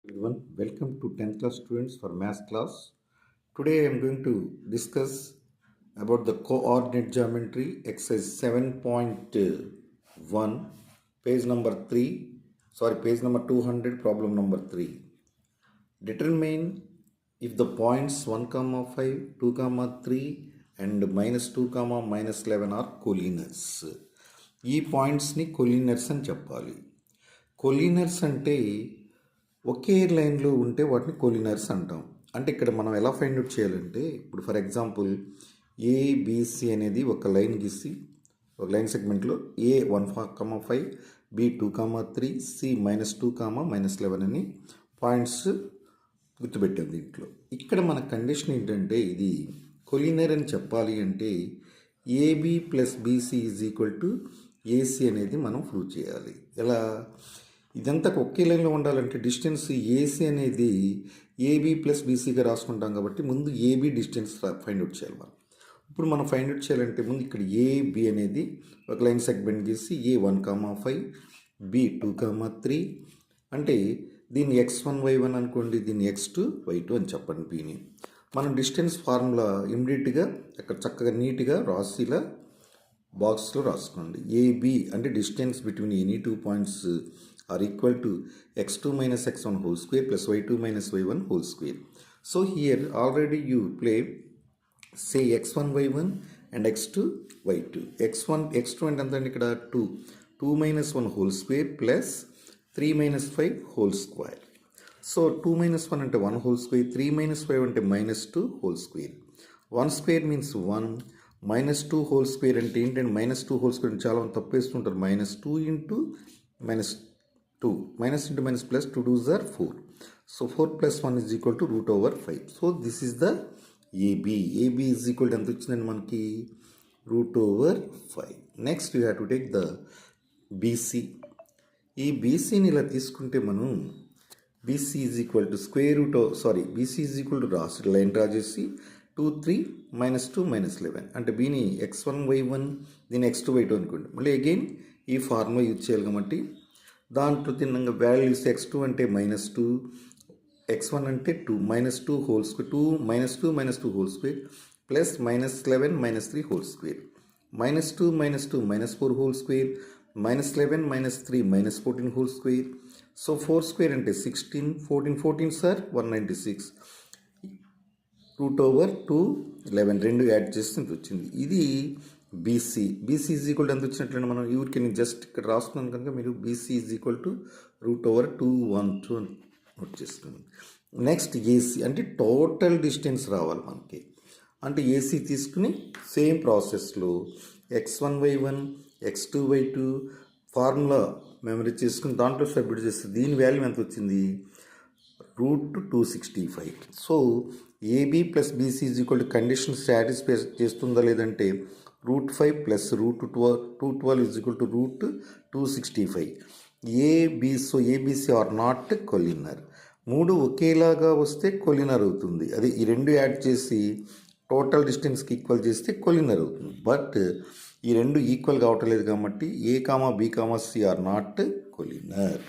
Everyone, welcome to 10th class students for math class. Today I am going to discuss about the coordinate geometry exercise 7.1 page number 200 problem number 3. Determine if the points 1 comma 5 2 comma 3 and minus 2 comma minus 11 are collinears. ఈ పాయింట్స్ని కొలీనర్స్ అని చెప్పాలి. కొలీనర్స్ అంటే ఒకే లైన్లో ఉంటే వాటిని కొలినర్స్ అంటాం. అంటే ఇక్కడ మనం ఎలా ఫైండ్ అవుట్ చేయాలంటే, ఇప్పుడు ఫర్ ఎగ్జాంపుల్ ఏబిసి అనేది ఒక లైన్ గీసి ఒక లైన్ సెగ్మెంట్లో ఏ 1,5 బి 2,3 సి -2,-11 అని పాయింట్స్ గుర్తుపెట్టాం. దీంట్లో ఇక్కడ మన కండిషన్ ఏంటంటే, ఇది కొలినర్ అని చెప్పాలి అంటే AB plus BC is equal to AC అనేది మనం ప్రూవ్ చేయాలి. ఎలా? ఇదంతా ఒకే లైన్లో ఉండాలంటే డిస్టెన్స్ ఏసీ అనేది ఏబీ ప్లస్ బీసీగా రాసుకుంటాం కాబట్టి ముందు ఏబీ డిస్టెన్స్ ఫైండ్ అవుట్ చేయాలి మనం. ఇప్పుడు మనం ఫైండ్ అవుట్ చేయాలంటే ముందు ఇక్కడ ఏబి అనేది ఒక లైన్ సెగ్మెంట్ గీసి ఏ 1,5 బి 2,3 అంటే దీన్ని x1y1 అనుకోండి, దీన్ని x2y2 అని చెప్పండి. బిని మనం డిస్టెన్స్ ఫార్ములా ఇమ్మీడియట్గా అక్కడ చక్కగా నీట్గా రాసిలా బాక్స్లో రాసుకోండి. ఏబి అంటే distance between any two points are equal to x2 minus x1 whole square plus y2 minus y1 whole square. So here already you play say x1 y1 and x2 y2. x2 and then ikkada 2 minus 1 whole square plus 3 minus 5 whole square. So 2 minus 1 ante 1 whole square, 3 minus 5 ante minus 2 whole square. 1 square means 1, minus 2 whole square ante ఏంటంటే minus 2 whole square చాలా తప్పేస్తుంటారు. minus 2 into minus 2, minus into minus plus 2 2s are 4. So 4 plus 1 is equal to root over 5. So this is the AB. AB is equal to ఎంత వచ్చిందండి మనకి? root over 5. Next you have to take the BC. ఈ BCని ఇలా తీసుకుంటే మనం BC is equal to square root of BC is equal to రాసి line draw చేసి 2 3 minus 2 minus 11 అంటే బీని x1y1 దీని x2y2 అనుకోండి. మళ్ళీ అగైన్ ఈ ఫార్ములా యూజ్ చేయాలి కాబట్టి దాంట్లో తిన్నంగా వాల్యూస్ x2 అంటే -2, x1 అంటే 2, -2 whole square, 2 -2 whole square plus -11 -3 whole square, -2 -2 -4 whole square, -11 -3 -14 whole square. So 4 square అంటే 16, 14 సార్ 196 రూట్ ఓవర్ 211 రెండు యాడ్ చేస్తే ఇంత వచ్చింది. ఇది BC. BC is equal to ఎంత వచ్చినట్లయినా మనం ఊరికి నేను జస్ట్ ఇక్కడ రాస్తున్నాను కనుక మీరు BC is equal to root over 212 అని నోట్ చేసుకోండి. నెక్స్ట్ ఏసీ అంటే టోటల్ డిస్టెన్స్ రావాలి మనకి. అంటే ఏసీ తీసుకుని సేమ్ ప్రాసెస్లో x1y1 x2y2 ఫార్ములా మెమరీ చేసుకుని దాంట్లో సబ్మిట్ చేస్తే దీని వాల్యూ ఎంత వచ్చింది? Root 265. So AB plus BC is equal to condition satisfy చేస్తుందా లేదంటే √5 plus √212 is equal to root 265. So ABC are not collinear. మూడు ఒకేలాగా వస్తే కొలినర్ అవుతుంది. అది ఈ రెండు యాడ్ చేసి టోటల్ డిస్టెన్స్కి ఈక్వల్ చేస్తే కొలినర్ అవుతుంది. బట్ ఈ రెండు ఈక్వల్ కావటం లేదు కాబట్టి A comma B comma C are not కొలినర్.